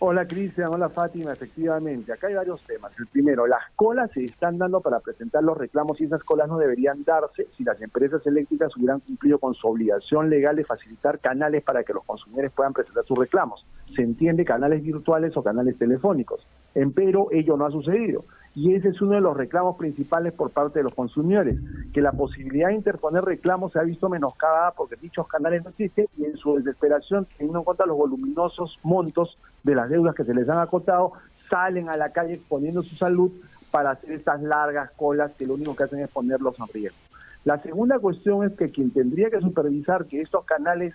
Hola Cristian, hola Fátima, efectivamente, acá hay varios temas. El primero, las colas se están dando para presentar los reclamos y esas colas no deberían darse si las empresas eléctricas hubieran cumplido con su obligación legal de facilitar canales para que los consumidores puedan presentar sus reclamos. Se entiende canales virtuales o canales telefónicos, empero ello no ha sucedido. Y ese es uno de los reclamos principales por parte de los consumidores, que la posibilidad de interponer reclamos se ha visto menoscabada porque dichos canales no existen y en su desesperación, teniendo en cuenta los voluminosos montos de las deudas que se les han acotado, salen a la calle exponiendo su salud para hacer estas largas colas que lo único que hacen es ponerlos en riesgo. La segunda cuestión es que quien tendría que supervisar que estos canales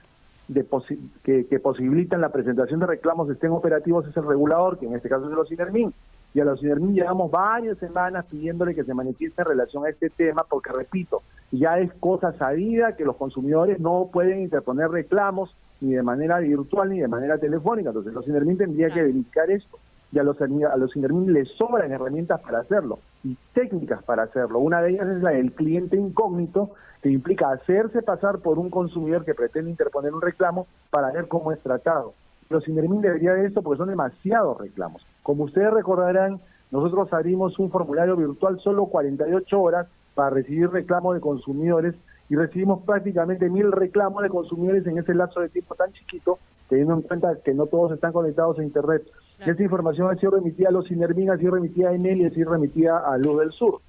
que posibilitan la presentación de reclamos estén operativos es el regulador, que en este caso es el OSINERMIN. Y a los OSINERMIN llevamos varias semanas pidiéndole que se manifieste en relación a este tema, porque repito, ya es cosa sabida que los consumidores no pueden interponer reclamos ni de manera virtual ni de manera telefónica. Entonces los OSINERMIN tendría que verificar esto. Y a los OSINERMIN les sobran herramientas para hacerlo y técnicas para hacerlo. Una de ellas es la del cliente incógnito, que implica hacerse pasar por un consumidor que pretende interponer un reclamo para ver cómo es tratado. Los OSINERMIN debería de esto porque son demasiados reclamos. Como ustedes recordarán, nosotros abrimos un formulario virtual solo 48 horas para recibir reclamos de consumidores y recibimos prácticamente 1000 reclamos de consumidores en ese lapso de tiempo tan chiquito, teniendo en cuenta que no todos están conectados a Internet. Claro. Esta información ha sido remitida a los OSINERMIN, ha sido remitida a Enel y ha sido remitida a Luz del Sur.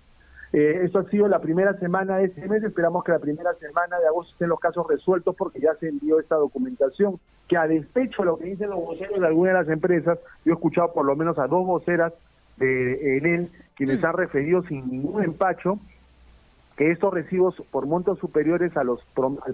Esto ha sido la primera semana de este mes, esperamos que la primera semana de agosto estén los casos resueltos porque ya se envió esta documentación, que a despecho de lo que dicen los voceros de algunas de las empresas, yo he escuchado por lo menos a 2 voceras de Enel, quienes han referido sin ningún empacho que estos recibos por montos superiores al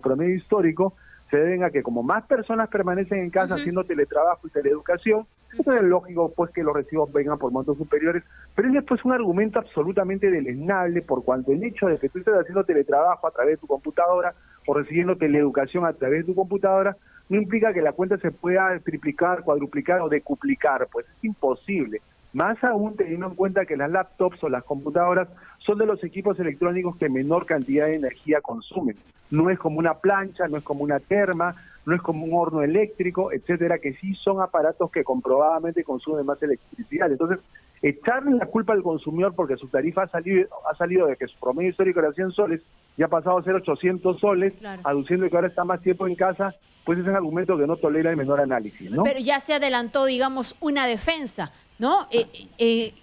promedio histórico se deben a que como más personas permanecen en casa haciendo teletrabajo y teleeducación, entonces es lógico pues que los recibos vengan por montos superiores, pero es después un argumento absolutamente deleznable por cuanto el hecho de que tú estés haciendo teletrabajo a través de tu computadora o recibiendo teleeducación a través de tu computadora no implica que la cuenta se pueda triplicar, cuadruplicar o decuplicar, pues es imposible. Más aún teniendo en cuenta que las laptops o las computadoras son de los equipos electrónicos que menor cantidad de energía consumen. No es como una plancha, no es como una terma, no es como un horno eléctrico, etcétera, que sí son aparatos que comprobadamente consumen más electricidad. Entonces, echarle la culpa al consumidor porque su tarifa ha salido de que su promedio histórico era 100 soles y ha pasado a ser 800 soles, claro, aduciendo que ahora está más tiempo en casa, pues es un argumento que no tolera el menor análisis, ¿no? Pero ya se adelantó, digamos, una defensa, ¿no?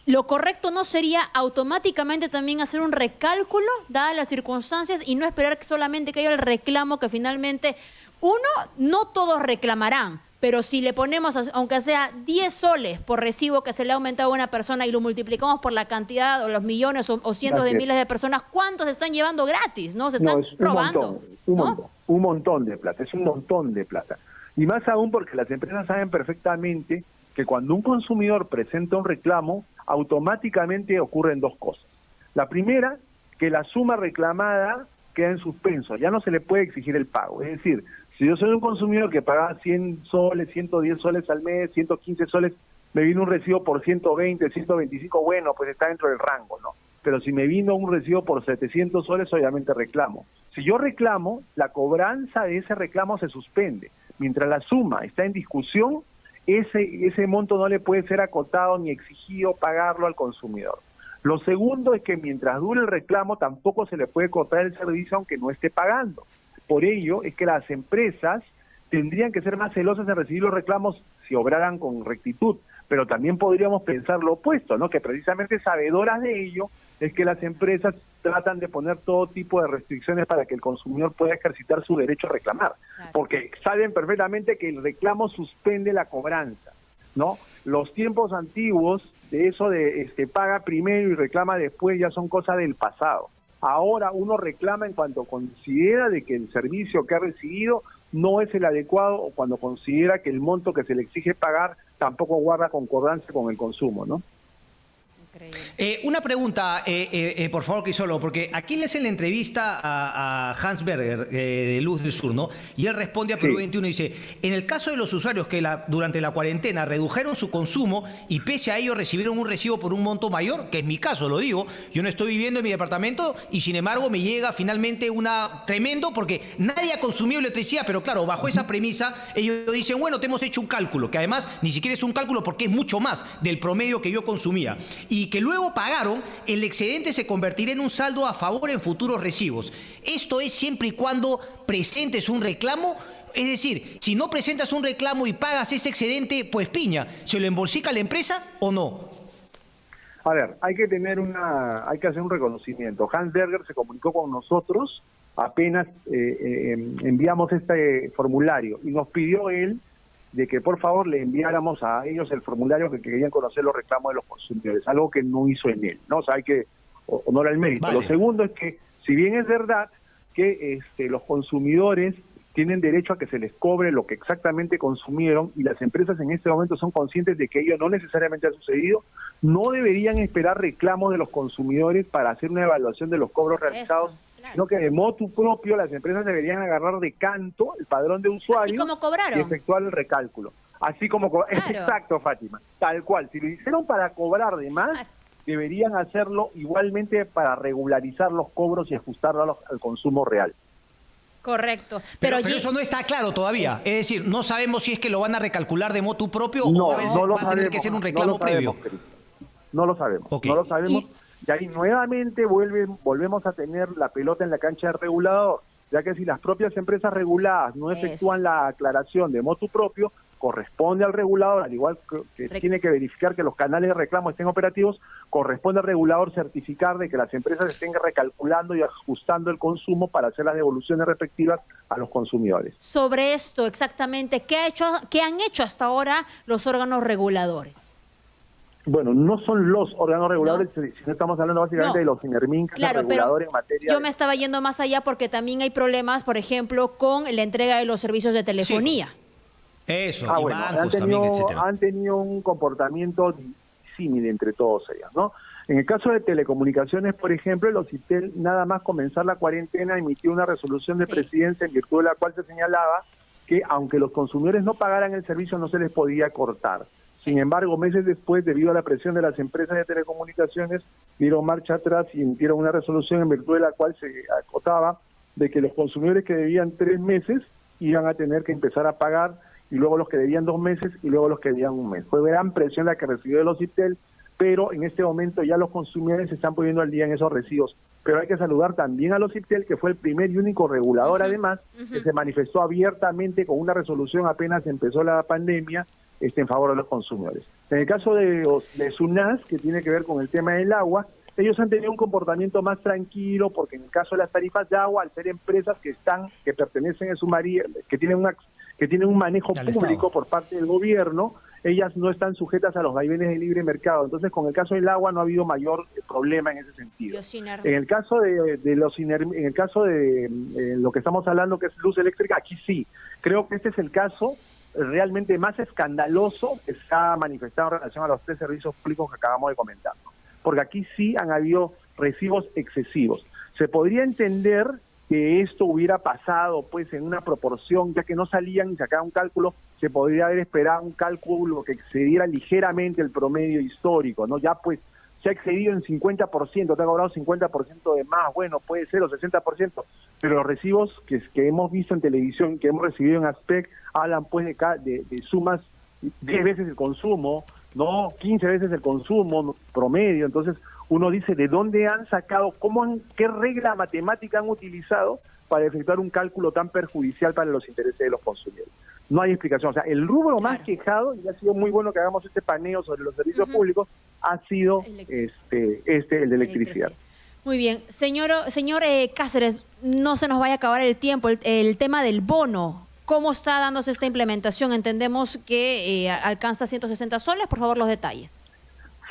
Lo correcto no sería automáticamente también hacer un recálculo, dadas las circunstancias, y no esperar que solamente que haya el reclamo que finalmente, no todos reclamarán, pero si le ponemos, aunque sea 10 soles por recibo que se le ha aumentado a una persona y lo multiplicamos por la cantidad o los millones o cientos de miles de personas, ¿cuántos se están llevando gratis? ¿No? Se están robando. Un montón de plata, es un montón de plata. Y más aún porque las empresas saben perfectamente que cuando un consumidor presenta un reclamo, automáticamente ocurren 2 cosas. La primera, que la suma reclamada queda en suspenso, ya no se le puede exigir el pago. Es decir, si yo soy un consumidor que paga 100 soles, 110 soles al mes, 115 soles, me vino un recibo por 120, 125, bueno, pues está dentro del rango, ¿no? Pero si me vino un recibo por 700 soles, obviamente reclamo. Si yo reclamo, la cobranza de ese reclamo se suspende. Mientras la suma está en discusión, ese monto no le puede ser acotado ni exigido pagarlo al consumidor. Lo segundo es que mientras dure el reclamo tampoco se le puede cortar el servicio aunque no esté pagando. Por ello es que las empresas tendrían que ser más celosas en recibir los reclamos si obraran con rectitud, pero también podríamos pensar lo opuesto, ¿no? Que precisamente sabedoras de ello es que las empresas tratan de poner todo tipo de restricciones para que el consumidor pueda ejercitar su derecho a reclamar, claro, porque saben perfectamente que el reclamo suspende la cobranza, ¿no? Los tiempos antiguos de eso de paga primero y reclama después ya son cosas del pasado. Ahora uno reclama en cuanto considera de que el servicio que ha recibido no es el adecuado o cuando considera que el monto que se le exige pagar tampoco guarda concordancia con el consumo, ¿no? Una pregunta, por favor, Crisólogo, porque aquí le hacen la entrevista a Hans Berger de Luz del Sur, ¿no? Y él responde a Perú 21 y dice, en el caso de los usuarios que durante la cuarentena redujeron su consumo y pese a ello recibieron un recibo por un monto mayor, que es mi caso, lo digo, yo no estoy viviendo en mi departamento y sin embargo me llega finalmente tremendo porque nadie ha consumido electricidad, pero claro, bajo esa premisa ellos dicen, bueno, te hemos hecho un cálculo, que además ni siquiera es un cálculo porque es mucho más del promedio que yo consumía. Y que luego pagaron, el excedente se convertirá en un saldo a favor en futuros recibos. Esto es siempre y cuando presentes un reclamo. Es decir, si no presentas un reclamo y pagas ese excedente, pues piña, ¿se lo embolsica la empresa o no? A ver, hay que hacer un reconocimiento. Hans Berger se comunicó con nosotros apenas enviamos este formulario y nos pidió él de que por favor le enviáramos a ellos el formulario que querían conocer los reclamos de los consumidores, algo que no hizo en él, ¿no? O sea, hay que honorar el mérito. Vale. Lo segundo es que, si bien es verdad que los consumidores tienen derecho a que se les cobre lo que exactamente consumieron y las empresas en este momento son conscientes de que ello no necesariamente ha sucedido, no deberían esperar reclamos de los consumidores para hacer una evaluación de los cobros realizados. Claro. Sino que de motu propio las empresas deberían agarrar de canto el padrón de usuarios. Así como cobraron. Y efectuar el recálculo. Así como claro. Exacto, Fátima. Tal cual. Si lo hicieron para cobrar de más, deberían hacerlo igualmente para regularizar los cobros y ajustarlos al consumo real. Correcto. Pero eso no está claro todavía. Es decir, no sabemos si es que lo van a recalcular de motu propio no, o va a tener que ser un reclamo previo. No lo sabemos. Okay. No lo sabemos. Y ahí nuevamente volvemos a tener la pelota en la cancha del regulador, ya que si las propias empresas reguladas no efectúan la aclaración de motu propio, corresponde al regulador, al igual que tiene que verificar que los canales de reclamo estén operativos, corresponde al regulador certificar de que las empresas estén recalculando y ajustando el consumo para hacer las devoluciones respectivas a los consumidores. Sobre esto exactamente, ¿qué han hecho hasta ahora los órganos reguladores? Bueno, no son los órganos reguladores, sino estamos hablando básicamente de los INERMIN, que es el regulador en materia. Yo me estaba yendo más allá porque también hay problemas, por ejemplo, con la entrega de los servicios de telefonía. Sí. Eso, y bueno, bancos también, etcétera. Han tenido un comportamiento similar entre todos ellos, ¿no? En el caso de telecomunicaciones, por ejemplo, el OCITEL, nada más comenzar la cuarentena, emitió una resolución de presidencia en virtud de la cual se señalaba que aunque los consumidores no pagaran el servicio, no se les podía cortar. Sin embargo, meses después, debido a la presión de las empresas de telecomunicaciones, dieron marcha atrás y emitieron una resolución en virtud de la cual se acotaba de que los consumidores que debían 3 meses iban a tener que empezar a pagar, y luego los que debían 2 meses y luego los que debían 1 mes. Fue gran presión la que recibió el OCITEL, pero en este momento ya los consumidores se están poniendo al día en esos recibos. Pero hay que saludar también al OCITEL, que fue el primer y único regulador, además, que se manifestó abiertamente con una resolución apenas empezó la pandemia, en favor de los consumidores. En el caso de SUNAS, que tiene que ver con el tema del agua, ellos han tenido un comportamiento más tranquilo, porque en el caso de las tarifas de agua, al ser empresas que pertenecen a Sumaría, que tienen un manejo público por parte del gobierno, ellas no están sujetas a los vaivenes de libre mercado. Entonces, con el caso del agua no ha habido mayor problema en ese sentido. En el caso de lo que estamos hablando, que es luz eléctrica, aquí sí. Creo que este es el caso realmente más escandaloso que se ha manifestado en relación a los 3 servicios públicos que acabamos de comentar, ¿no? Porque aquí sí han habido recibos excesivos. Se podría entender que esto hubiera pasado pues en una proporción, ya que no salían y sacaban un cálculo, se podría haber esperado un cálculo que excediera ligeramente el promedio histórico, ¿no? Ya pues se ha excedido en 50%, te ha cobrado 50% de más, bueno, puede ser, o 60%, pero los recibos que hemos visto en televisión, que hemos recibido en Aspect, hablan pues de sumas 10 veces el consumo, no 15 veces el consumo promedio. Entonces uno dice, ¿de dónde han sacado, qué regla matemática han utilizado para efectuar un cálculo tan perjudicial para los intereses de los consumidores? No hay explicación. O sea, el rubro más quejado, y ha sido muy bueno que hagamos este paneo sobre los servicios públicos, ha sido el de electricidad. Muy bien. Señor Cáceres, no se nos vaya a acabar el tiempo. El tema del bono, ¿cómo está dándose esta implementación? Entendemos que alcanza 160 soles. Por favor, los detalles.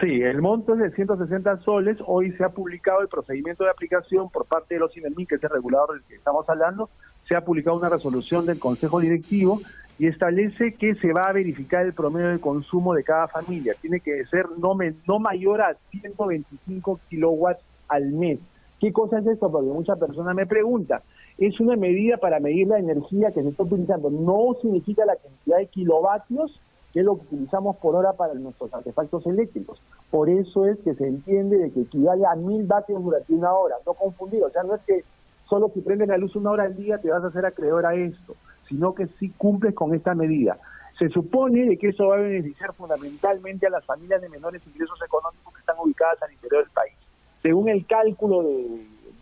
Sí, el monto es de 160 soles. Hoy se ha publicado el procedimiento de aplicación por parte de los INERMIN, que es el regulador del que estamos hablando. Se ha publicado una resolución del Consejo Directivo y establece que se va a verificar el promedio de consumo de cada familia. Tiene que ser no mayor a 125 kilowatts al mes. ¿Qué cosa es esto? Porque muchas personas me preguntan. Es una medida para medir la energía que se está utilizando. No significa la cantidad de kilovatios, que es lo que utilizamos por hora para nuestros artefactos eléctricos. Por eso es que se entiende de que equivale a 1000 vatios durante una hora. No confundir, o sea, no es que solo si prendes la luz una hora al día te vas a hacer acreedor a esto, sino que sí cumples con esta medida. Se supone de que eso va a beneficiar fundamentalmente a las familias de menores ingresos económicos que están ubicadas al interior del país. Según el cálculo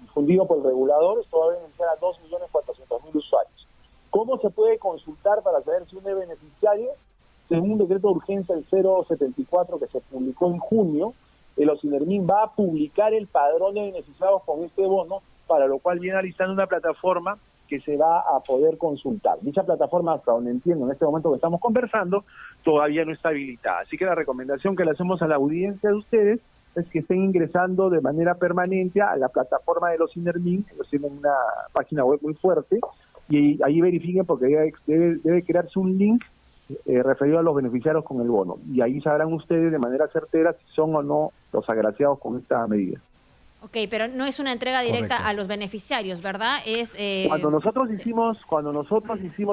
difundido por el regulador, esto va a beneficiar a 2.400.000 usuarios. ¿Cómo se puede consultar para saber si uno es beneficiario? Según un decreto de urgencia el 074 que se publicó en junio, el OSINERMIN va a publicar el padrón de beneficiados con este bono, para lo cual viene alistando una plataforma que se va a poder consultar. Dicha plataforma, hasta donde entiendo en este momento que estamos conversando, todavía no está habilitada. Así que la recomendación que le hacemos a la audiencia de ustedes es que estén ingresando de manera permanente a la plataforma de los OSINERMIN. Ellos tienen una página web muy fuerte, y ahí verifiquen, porque debe crearse un link referido a los beneficiarios con el bono. Y ahí sabrán ustedes de manera certera si son o no los agraciados con esta medida. Ok, pero no es una entrega directa a los beneficiarios, ¿verdad? Es cuando nosotros hicimos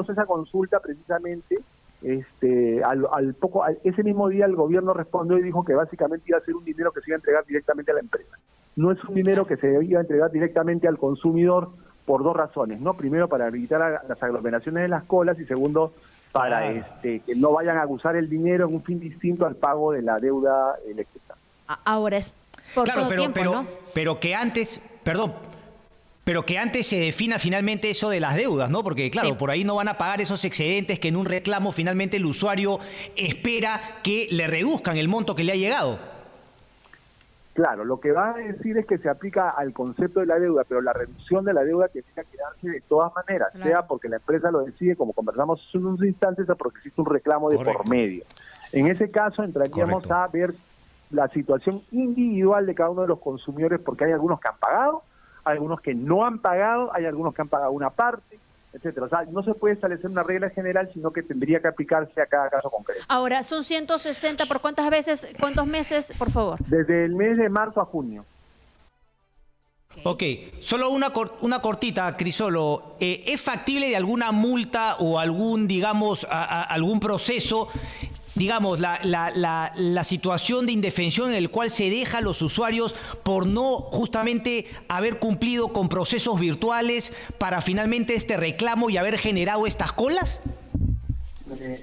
esa consulta, precisamente, ese mismo día el gobierno respondió y dijo que básicamente iba a ser un dinero que se iba a entregar directamente a la empresa. No es un dinero que se iba a entregar directamente al consumidor por dos razones, ¿no? Primero, para evitar las aglomeraciones de las colas, y segundo, para que no vayan a usar el dinero en un fin distinto al pago de la deuda eléctrica. Ahora es por todo tiempo, ¿no? Pero que antes se defina finalmente eso de las deudas, ¿no? Porque, claro, Sí. por ahí no van a pagar esos excedentes que en un reclamo finalmente el usuario espera que le reduzcan el monto que le ha llegado. Claro, lo que va a decir es que se aplica al concepto de la deuda, pero la reducción de la deuda tiene que darse de todas maneras, Claro. sea porque la empresa lo decide, como conversamos en unos instantes, o porque existe un reclamo de por medio. En ese caso entraríamos a ver la situación individual de cada uno de los consumidores, porque hay algunos que han pagado, hay algunos que no han pagado, hay algunos que han pagado una parte, etcétera. O sea, no se puede establecer una regla general, sino que tendría que aplicarse a cada caso concreto. Ahora, son 160 por cuántos meses, por favor. Desde el mes de marzo a junio. Ok, solo una cortita, Crisolo. ¿Es factible de alguna multa o algún, digamos, algún proceso, digamos, la situación de indefensión en el cual se deja a los usuarios por no justamente haber cumplido con procesos virtuales para finalmente este reclamo y haber generado estas colas?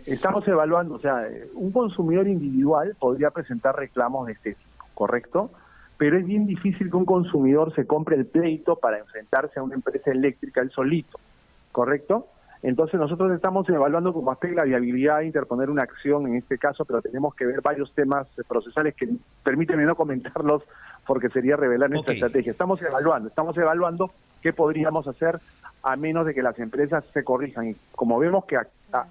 Estamos evaluando, o sea, un consumidor individual podría presentar reclamos de este tipo, ¿correcto? Pero es bien difícil que un consumidor se compre el pleito para enfrentarse a una empresa eléctrica él solito, ¿correcto? Entonces nosotros estamos evaluando como aspecto la viabilidad de interponer una acción en este caso, pero tenemos que ver varios temas procesales que permítanme no comentarlos porque sería revelar nuestra estrategia. Estamos evaluando qué podríamos hacer a menos de que las empresas se corrijan. Y como vemos que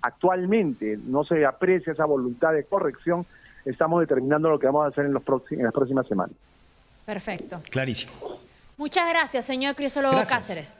actualmente no se aprecia esa voluntad de corrección, estamos determinando lo que vamos a hacer en las próximas semanas. Perfecto. Clarísimo. Muchas gracias, señor Crisólogo Cáceres.